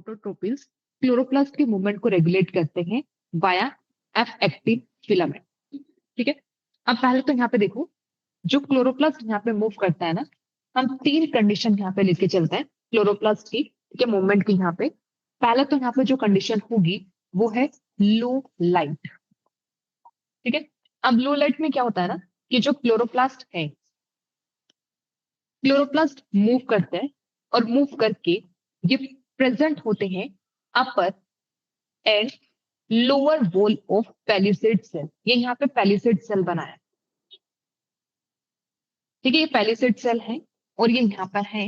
फोटोट्रोपिन्स chloroplast के movement को regulate करते हैं वाया एफ एक्टिन फिलामेंट। ठीक है, अब पहले तो यहाँ पे देखो, जो क्लोरोप्लास्ट यहाँ पे मूव करता है ना, हम तीन कंडीशन यहाँ पे लेके चलते हैं क्लोरोप्लास्ट की, ठीक है, मूवमेंट की। यहाँ पे पहले तो यहाँ पे जो कंडीशन होगी वो है लो लाइट। ठीक है, अब लो लाइट में क्या होता है ना कि जो क्लोरोप्लास्ट है, क्लोरोप्लास्ट मूव करते हैं और मूव करके ये प्रेजेंट होते हैं upper and lower wall of palisade cell. ये यहाँ पे पैलिसेड सेल बनाया, ठीक है, ये पैलिसेड सेल है और ये यहाँ पर है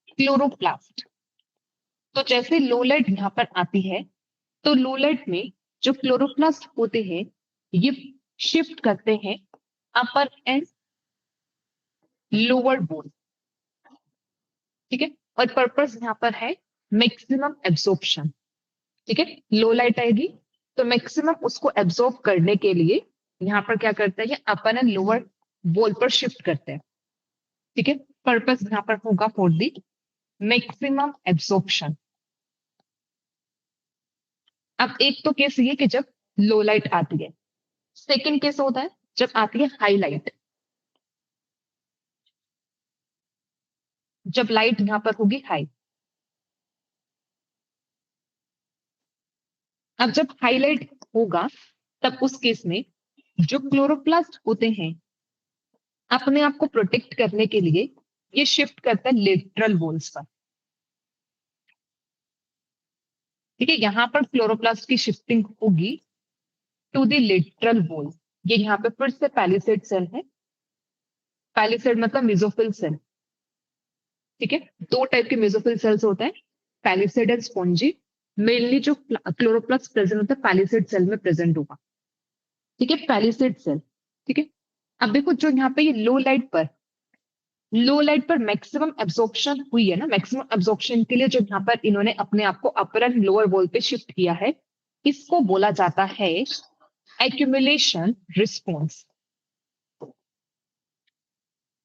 क्लोरोप्लास्ट। तो जैसे लो लाइट यहाँ पर आती है तो लो लाइट में जो क्लोरोप्लास्ट होते हैं ये शिफ्ट करते हैं अपर एंड लोअर वॉल। ठीक है, और पर्पस यहाँ पर है मैक्सिमम एब्जॉर्प्शन। ठीक है, लो लाइट आएगी तो मैक्सिमम उसको एब्जॉर्ब करने के लिए यहाँ पर क्या करते हैं, अपर एंड लोअर वॉल पर शिफ्ट करते हैं। ठीक है, पर्पस यहाँ पर होगा फॉर द मैक्सिमम एब्जॉर्प्शन। अब एक तो केस ये कि जब लो लाइट आती है, सेकेंड केस होता है जब आती है हाई लाइट। जब लाइट यहां पर होगी हाई, अब जब हाईलाइट होगा तब उस केस में जो क्लोरोप्लास्ट होते हैं अपने आप को प्रोटेक्ट करने के लिए ये शिफ्ट करता है लेटरल वॉल्स पर। ठीक है, यहां पर क्लोरोप्लास्ट की शिफ्टिंग होगी टू द लेटरल वॉल। ये यहाँ पे फिर से पैलिसेड सेल है, पैलिसेड मतलब मेसोफिल सेल। ठीक है, दो टाइप के मेसोफिल सेल्स होते हैं, पैलिसेड एंड स्पॉन्जी। मेनली जो क्लोरोप्लास्ट प्रेजेंट होता है पैलिसेड सेल में प्रेजेंट होगा। ठीक है, पैलिसेड सेल। ठीक है, अब देखो जो यहाँ पे ये लो लाइट पर मैक्सिमम एब्जॉर्प्शन हुई है ना, मैक्सिमम एब्जॉर्प्शन के लिए जो यहाँ पर इन्होंने अपने आप को अपर एंड लोअर वॉल पे शिफ्ट किया है, इसको बोला जाता है एक्यूमुलेशन रिस्पॉन्स।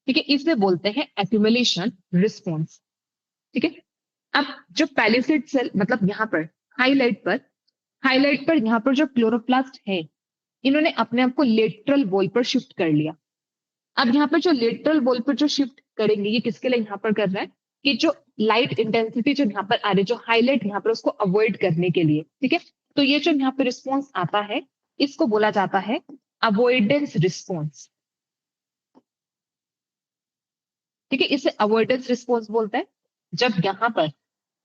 ठीक है, इसे बोलते हैं एक्यूमुलेशन रिस्पॉन्स। ठीक है, अब जो पैलिसेड सेल मतलब यहाँ पर हाईलाइट पर यहाँ पर जो क्लोरोप्लास्ट है इन्होंने अपने आप को लेटरल वॉल पर शिफ्ट कर लिया। अब यहाँ पर जो लेटरल वॉल पर जो शिफ्ट करेंगे ये किसके लिए यहाँ पर कर रहा है कि जो लाइट इंटेंसिटी जो यहाँ पर आ रही है, जो हाईलाइट यहाँ पर उसको अवॉइड करने के लिए। ठीक है, तो ये जो यहाँ पे रिस्पॉन्स आता है इसको बोला जाता है अवॉइडेंस रिस्पॉन्स। ठीक है, इसे अवॉइडेंस रिस्पॉन्स बोलते हैं जब यहाँ पर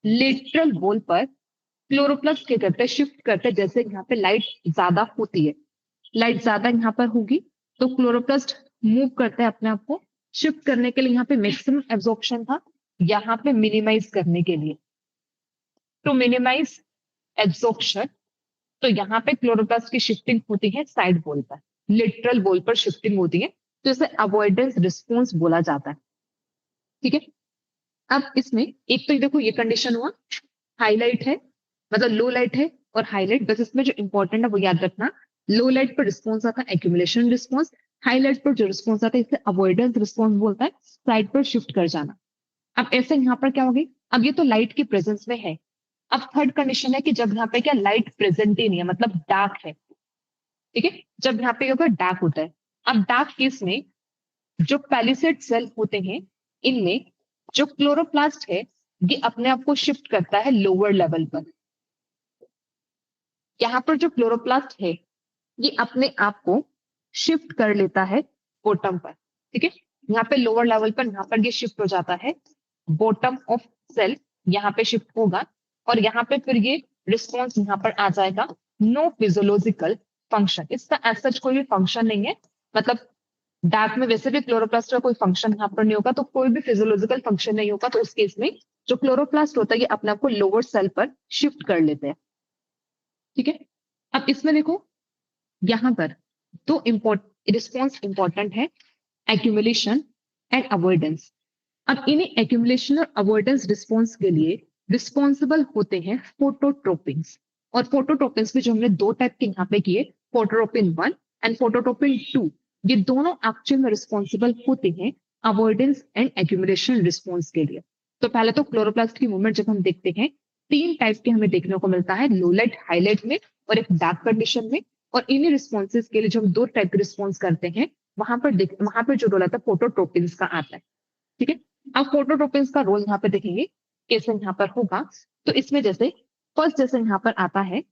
लेटरल वॉल पर क्लोरोप्लास्ट क्या करते हैं, शिफ्ट करते हैं। जैसे यहाँ पे लाइट ज्यादा होती है, लाइट ज्यादा यहाँ पर होगी तो क्लोरोप्लास्ट मूव करते हैं अपने आप को शिफ्ट करने के लिए। यहाँ पे मैक्सिमम एब्जॉर्प्शन था, यहाँ पे मिनिमाइज करने के लिए, टू मिनिमाइज एब्जॉर्प्शन। तो यहाँ पे क्लोरोप्लास्ट की शिफ्टिंग होती है साइड वॉल पर, लिटरल वॉल पर शिफ्टिंग होती है, तो इसे अवॉइडेंस रिस्पॉन्स बोला जाता है। ठीक है, अब इसमें एक तो देखो ये कंडीशन हुआ, हाईलाइट है मतलब लो लाइट है और हाईलाइट, बस इसमें जो इंपॉर्टेंट है वो याद रखना, लो लाइट पर रिस्पॉन्स आता है एक्यूमुलेशन रिस्पॉन्स, हाईलाइट पर जो रिस्पॉन्स आता है इसे अवॉइडेंस रिस्पॉन्स बोलता है, साइड पर शिफ्ट कर जाना। अब ऐसे यहाँ पर क्या होगी, अब ये तो लाइट की प्रेजेंस में है। अब थर्ड कंडीशन है कि जब यहाँ पे क्या लाइट प्रेजेंट ही नहीं है मतलब डार्क है। ठीक है, जब यहाँ पे अगर डार्क होता है, अब डार्क केस में जो पैलिसेड सेल होते हैं इनमें जो क्लोरोप्लास्ट है ये अपने आप को शिफ्ट करता है लोअर लेवल पर। यहाँ पर जो क्लोरोप्लास्ट है ये अपने आप को शिफ्ट कर लेता है बॉटम पर। ठीक है, यहाँ पे लोअर लेवल पर यहाँ पर ये शिफ्ट हो जाता है बॉटम ऑफ सेल, यहाँ पे शिफ्ट होगा और यहाँ पे फिर ये रिस्पॉन्स यहाँ पर आ जाएगा। नो फिजियोलॉजिकल फंक्शन, इसका ऐसा कोई भी फंक्शन नहीं है, मतलब डार्क में वैसे भी क्लोरोप्लास्ट का कोई फंक्शन यहाँ पर नहीं होगा, तो कोई भी फिजियोलॉजिकल फंक्शन नहीं होगा। तो उस केस में जो क्लोरोप्लास्ट होता है ये अपने आप को लोअर सेल पर शिफ्ट कर लेते हैं। ठीक है, अब इसमें देखो यहां पर दो रिस्पॉन्स इंपॉर्टेंट है, एक्यूमुलेशन एंड अवॉइडेंस। अब इन्हीं एक्यूमुलेशन और अवॉइडेंस रिस्पॉन्स के लिए रिस्पॉन्सिबल होते हैं फोटोट्रोपिन्स। और फोटोट्रोपिन्स भी जो हमने दो टाइप के यहाँ पे किए, फोटोट्रोपिन 1 एंड फोटोट्रोपिन 2, ये दोनों एक्चुअल में रिस्पॉन्सिबल होते हैं अवॉइडेंस एंड एक्यूमुलेशन रिस्पॉन्स के लिए। तो पहले तो क्लोरोप्लास्ट की मूवमेंट जब हम देखते हैं तीन टाइप के हमें देखने को मिलता है, लो लाइट, हाईलाइट में और एक डार्क कंडीशन में। और इन्हीं रिस्पॉन्सेज के लिए जो हम दो टाइप के रिस्पॉन्स करते हैं, वहां पर जो रोल आता है फोटोट्रोपिन्स का आता है। ठीक है, अब फोटोट्रोपिन्स का रोल यहाँ पे देखेंगे कैसे यहाँ पर होगा। तो इसमें जैसे फर्स्ट जैसे यहाँ पर आता है